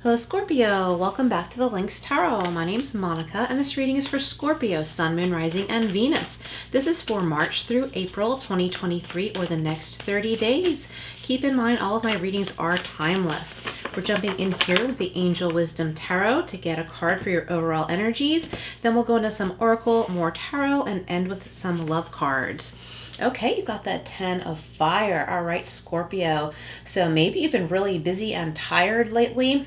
Hello Scorpio, welcome back to the Lynx Tarot. My name's Monica and this reading is for Scorpio, Sun, Moon, Rising, and Venus. This is for March through April 2023 or the next 30 days. Keep in mind all of my readings are timeless. We're jumping in here with the Angel Wisdom Tarot to get a card for your overall energies. Then we'll go into some Oracle, more Tarot, and end with some love cards. Okay, you got that 10 of fire. All right, Scorpio. So maybe you've been really busy and tired lately.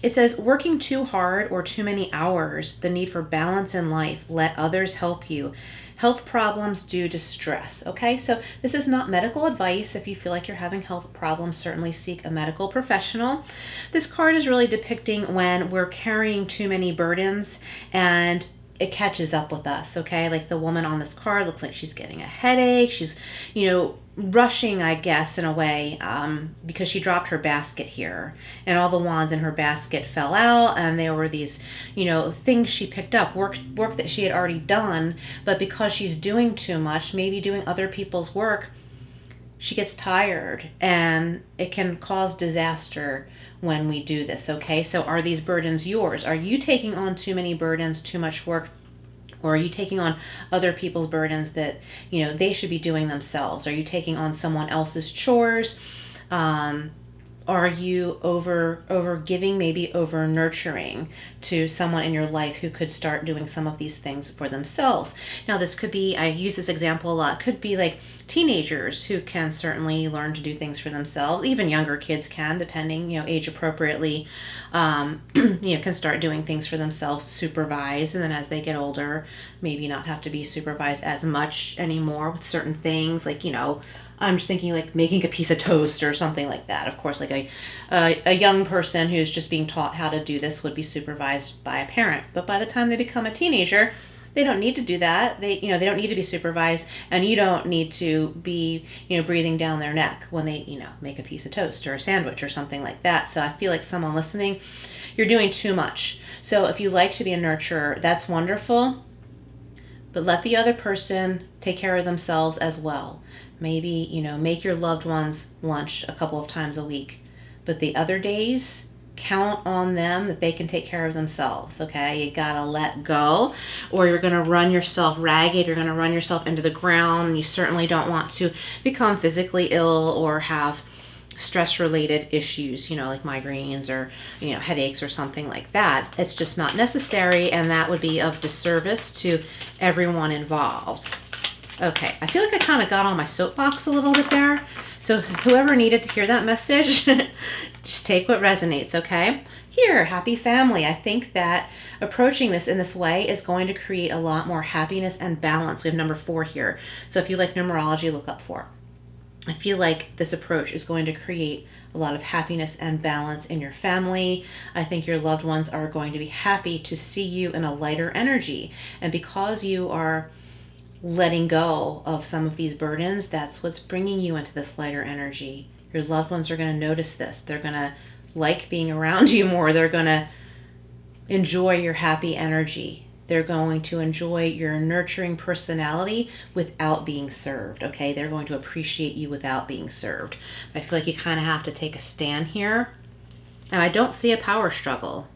It says, working too hard or too many hours, the need for balance in life, let others help you. Health problems due to stress. Okay, so this is not medical advice. If you feel like you're having health problems, certainly seek a medical professional. This card is really depicting when we're carrying too many burdens and it catches up with us, okay? Like the woman on this card looks like she's getting a headache. She's, rushing, I guess, in a way, because she dropped her basket here. And all the wands in her basket fell out, and there were these, things she picked up, work that she had already done. But because she's doing too much, maybe doing other people's work, she gets tired, and it can cause disaster when we do this, okay? So are these burdens yours? Are you taking on too many burdens, too much work? Or are you taking on other people's burdens that, they should be doing themselves? Are you taking on someone else's chores? Are you over giving, maybe over nurturing to someone in your life who could start doing some of these things for themselves? Now, this could be, I use this example a lot, could be like teenagers who can certainly learn to do things for themselves. Even younger kids can, depending, age appropriately, can start doing things for themselves, supervised. And then as they get older, maybe not have to be supervised as much anymore with certain things like, I'm just thinking like making a piece of toast or something like that. Of course, like a young person who's just being taught how to do this would be supervised by a parent. But by the time they become a teenager, they don't need to do that. They don't need to be supervised, and you don't need to be, breathing down their neck when they, make a piece of toast or a sandwich or something like that. So I feel like someone listening, you're doing too much. So if you like to be a nurturer, that's wonderful. But let the other person take care of themselves as well. Maybe, make your loved ones lunch a couple of times a week. But the other days, count on them that they can take care of themselves, okay? You gotta let go, or you're gonna run yourself ragged. You're gonna run yourself into the ground. You certainly don't want to become physically ill or have stress-related issues, like migraines or, headaches or something like that. It's just not necessary, and that would be of disservice to everyone involved. Okay, I feel like I kind of got on my soapbox a little bit there. So whoever needed to hear that message, just take what resonates, okay? Here, happy family. I think that approaching this in this way is going to create a lot more happiness and balance. We have number 4 here. So if you like numerology, look up 4. I feel like this approach is going to create a lot of happiness and balance in your family. I think your loved ones are going to be happy to see you in a lighter energy. And because you are letting go of some of these burdens, that's what's bringing you into this lighter energy. Your loved ones are going to notice this. They're going to like being around you more. They're going to enjoy your happy energy. They're going to enjoy your nurturing personality without being served, okay? They're going to appreciate you without being served. I feel like you kind of have to take a stand here. And I don't see a power struggle.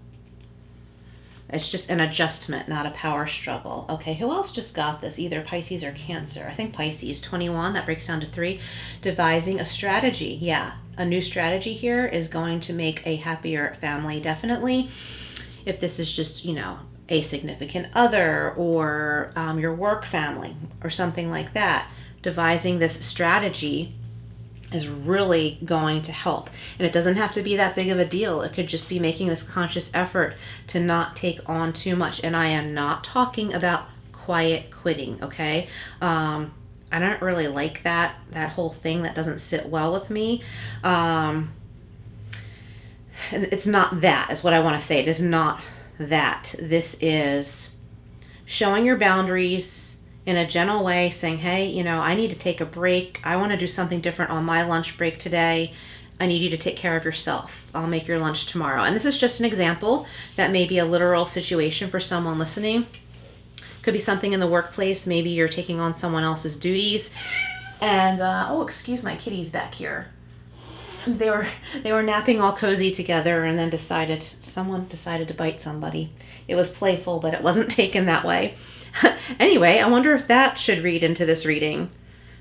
It's just an adjustment, not a power struggle. Okay, who else just got this? Either Pisces or Cancer. I think Pisces, 21, that breaks down to 3. Devising a strategy. Yeah, a new strategy here is going to make a happier family, definitely. If this is just, a significant other or your work family or something like that, devising this strategy is really going to help. And it doesn't have to be that big of a deal. It could just be making this conscious effort to not take on too much. And I am not talking about quiet quitting, okay? I don't really like that whole thing. That doesn't sit well with me. And it's not that, is what I want to say. It is not that. This is showing your boundaries in a gentle way, saying, hey, I need to take a break. I want to do something different on my lunch break today. I need you to take care of yourself. I'll make your lunch tomorrow. And this is just an example. That may be a literal situation for someone listening. Could be something in the workplace. Maybe you're taking on someone else's duties. And, excuse my kitties back here. They were napping all cozy together, and then someone decided to bite somebody. It was playful, but it wasn't taken that way. Anyway, I wonder if that should read into this reading.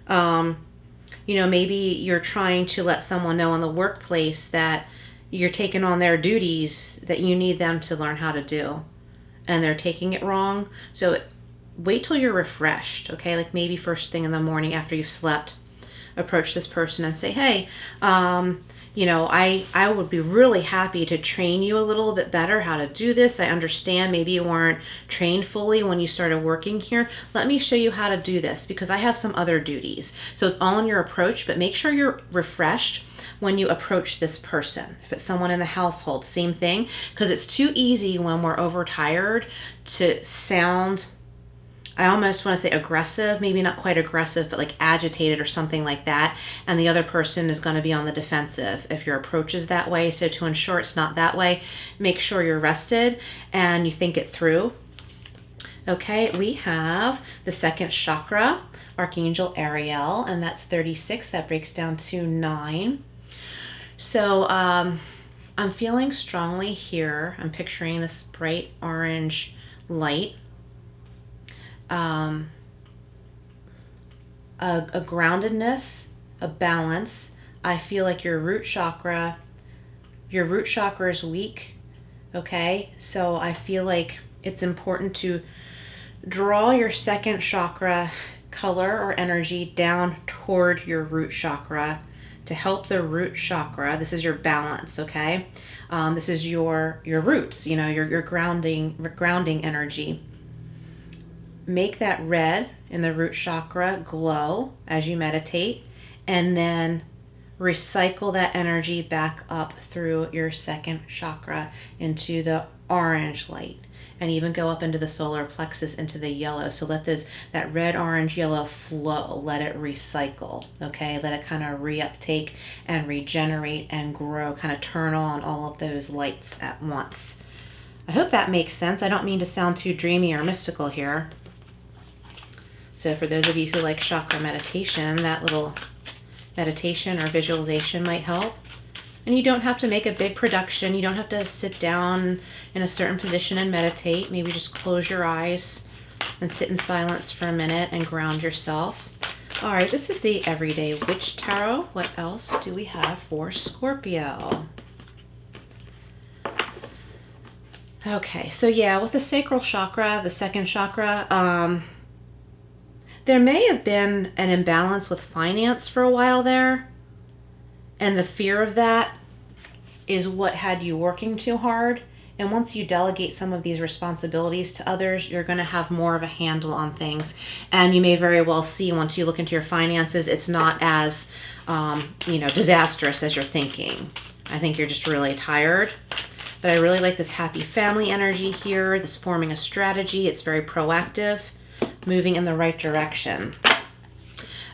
Maybe you're trying to let someone know in the workplace that you're taking on their duties that you need them to learn how to do, and they're taking it wrong. So wait till you're refreshed, okay? Like maybe first thing in the morning after you've slept, approach this person and say, hey, I would be really happy to train you a little bit better how to do this. I understand maybe you weren't trained fully when you started working here. Let me show you how to do this because I have some other duties. So it's all in your approach, but make sure you're refreshed when you approach this person. If it's someone in the household, same thing, because it's too easy when we're overtired to sound, I almost want to say aggressive, maybe not quite aggressive, but like agitated or something like that. And the other person is going to be on the defensive if your approach is that way. So to ensure it's not that way, make sure you're rested and you think it through. Okay, we have the second chakra, Archangel Ariel, and that's 36. That breaks down to 9. So I'm feeling strongly here. I'm picturing this bright orange light. A groundedness, a balance. I feel like your root chakra is weak. Okay, so I feel like it's important to draw your second chakra color or energy down toward your root chakra to help the root chakra. This is your balance, okay? This is your roots, your grounding energy. Make that red in the root chakra glow as you meditate, and then recycle that energy back up through your second chakra into the orange light, and even go up into the solar plexus into the yellow. So let that red, orange, yellow flow. Let it recycle, okay? Let it kind of reuptake and regenerate and grow, kind of turn on all of those lights at once. I hope that makes sense. I don't mean to sound too dreamy or mystical here. So for those of you who like chakra meditation, that little meditation or visualization might help. And you don't have to make a big production. You don't have to sit down in a certain position and meditate. Maybe just close your eyes and sit in silence for a minute and ground yourself. All right, this is the Everyday Witch Tarot. What else do we have for Scorpio? Okay, so yeah, with the sacral chakra, the second chakra, there may have been an imbalance with finance for a while there. And the fear of that is what had you working too hard. And once you delegate some of these responsibilities to others, you're going to have more of a handle on things. And you may very well see once you look into your finances, it's not as, disastrous as you're thinking. I think you're just really tired. But I really like this happy family energy here, this forming a strategy. It's very proactive, moving in the right direction.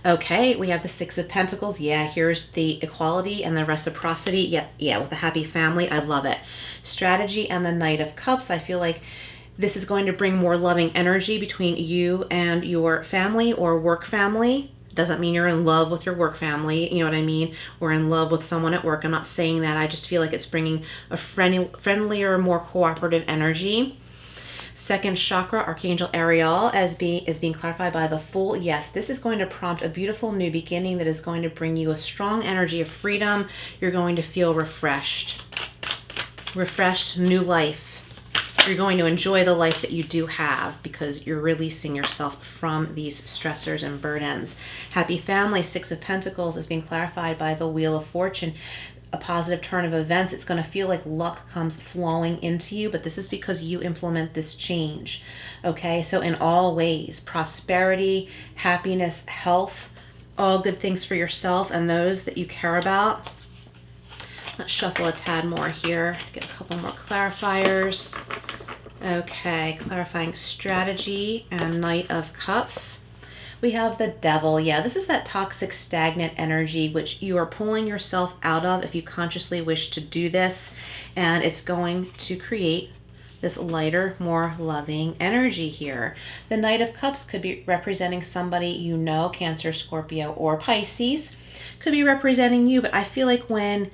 Okay, we have the Six of Pentacles. Yeah, here's the equality and the reciprocity. Yeah, with the happy family. I love it. Strategy and the Knight of Cups. I feel like this is going to bring more loving energy between you and your family or work family. Doesn't mean you're in love with your work family, you know what I mean? Or in love with someone at work. I'm not saying that. I just feel like it's bringing a friendlier, more cooperative energy. Second chakra, Archangel Ariel, is being clarified by the Fool. Yes, this is going to prompt a beautiful new beginning that is going to bring you a strong energy of freedom. You're going to feel refreshed. Refreshed, new life. You're going to enjoy the life that you do have because you're releasing yourself from these stressors and burdens. Happy family, Six of Pentacles, is being clarified by the Wheel of Fortune. A positive turn of events. It's going to feel like luck comes flowing into you, but this is because you implement this change. Okay, so in all ways, prosperity, happiness, health, all good things for yourself and those that you care about. Let's shuffle a tad more here, get a couple more clarifiers. Okay, clarifying strategy and Knight of Cups. We have the Devil. Yeah, this is that toxic, stagnant energy which you are pulling yourself out of if you consciously wish to do this. And it's going to create this lighter, more loving energy here. The Knight of Cups could be representing somebody you know, Cancer, Scorpio, or Pisces. could be representing you, but I feel like when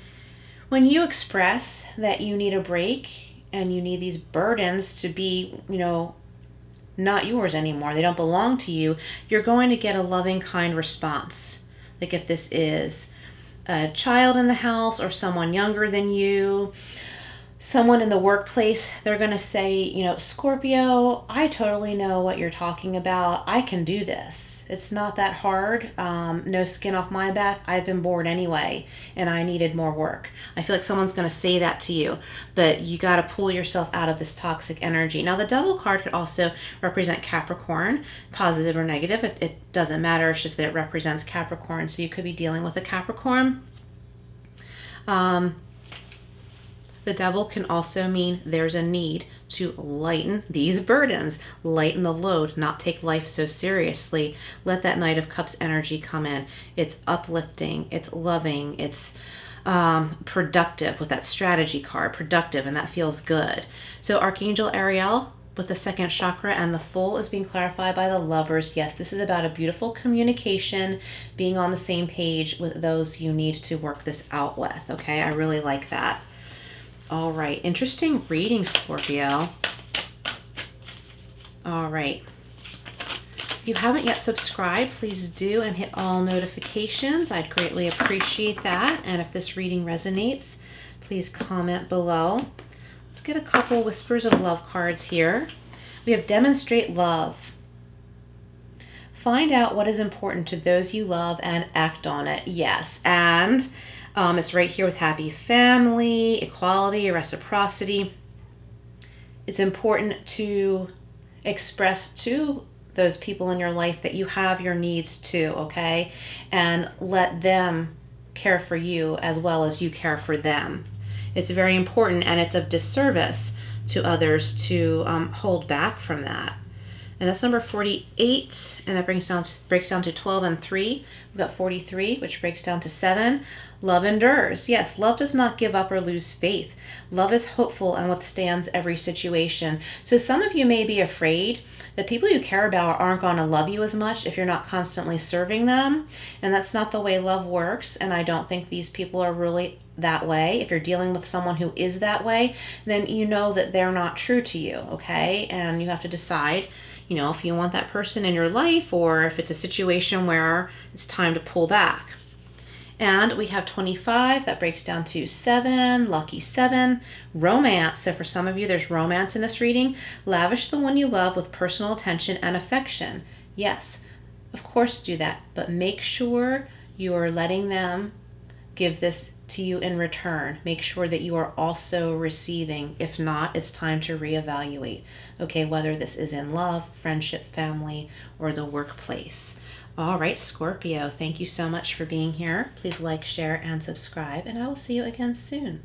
you express that you need a break and you need these burdens to be, not yours anymore, they don't belong to you, you're going to get a loving, kind response. Like if this is a child in the house or someone younger than you, someone in the workplace, they're going to say, Scorpio, I totally know what you're talking about. I can do this. It's not that hard. No skin off my back. I've been bored anyway, and I needed more work. I feel like someone's going to say that to you, but you got to pull yourself out of this toxic energy. Now, the Devil card could also represent Capricorn, positive or negative. It doesn't matter. It's just that it represents Capricorn, so you could be dealing with a Capricorn. The Devil can also mean there's a need to lighten these burdens, lighten the load, not take life so seriously. Let that Knight of Cups energy come in. It's uplifting, it's loving, it's productive with that strategy card, productive, and that feels good. So Archangel Ariel with the second chakra and the Fool is being clarified by the Lovers. Yes, this is about a beautiful communication, being on the same page with those you need to work this out with. Okay, I really like that. All right, interesting reading, Scorpio. All right. If you haven't yet subscribed, please do and hit all notifications. I'd greatly appreciate that. And if this reading resonates, please comment below. Let's get a couple Whispers of Love cards here. We have Demonstrate Love. Find out what is important to those you love and act on it. Yes, and it's right here with happy family, equality, reciprocity. It's important to express to those people in your life that you have your needs too, okay? And let them care for you as well as you care for them. It's very important, and it's of disservice to others to hold back from that. And that's number 48, and that breaks down to 12 and 3. We've got 43, which breaks down to 7. Love endures. Yes, love does not give up or lose faith. Love is hopeful and withstands every situation. So some of you may be afraid that people you care about aren't going to love you as much if you're not constantly serving them. And that's not the way love works. And I don't think these people are really that way. If you're dealing with someone who is that way, then you know that they're not true to you, okay? And you have to decide, if you want that person in your life or if it's a situation where it's time to pull back. And we have 25, that breaks down to 7, lucky 7, romance. So for some of you, there's romance in this reading. Lavish the one you love with personal attention and affection. Yes, of course do that, but make sure you are letting them give this to you in return. Make sure that you are also receiving. If not, it's time to reevaluate. Okay, whether this is in love, friendship, family, or the workplace. All right, Scorpio, thank you so much for being here. Please like, share, and subscribe, and I will see you again soon.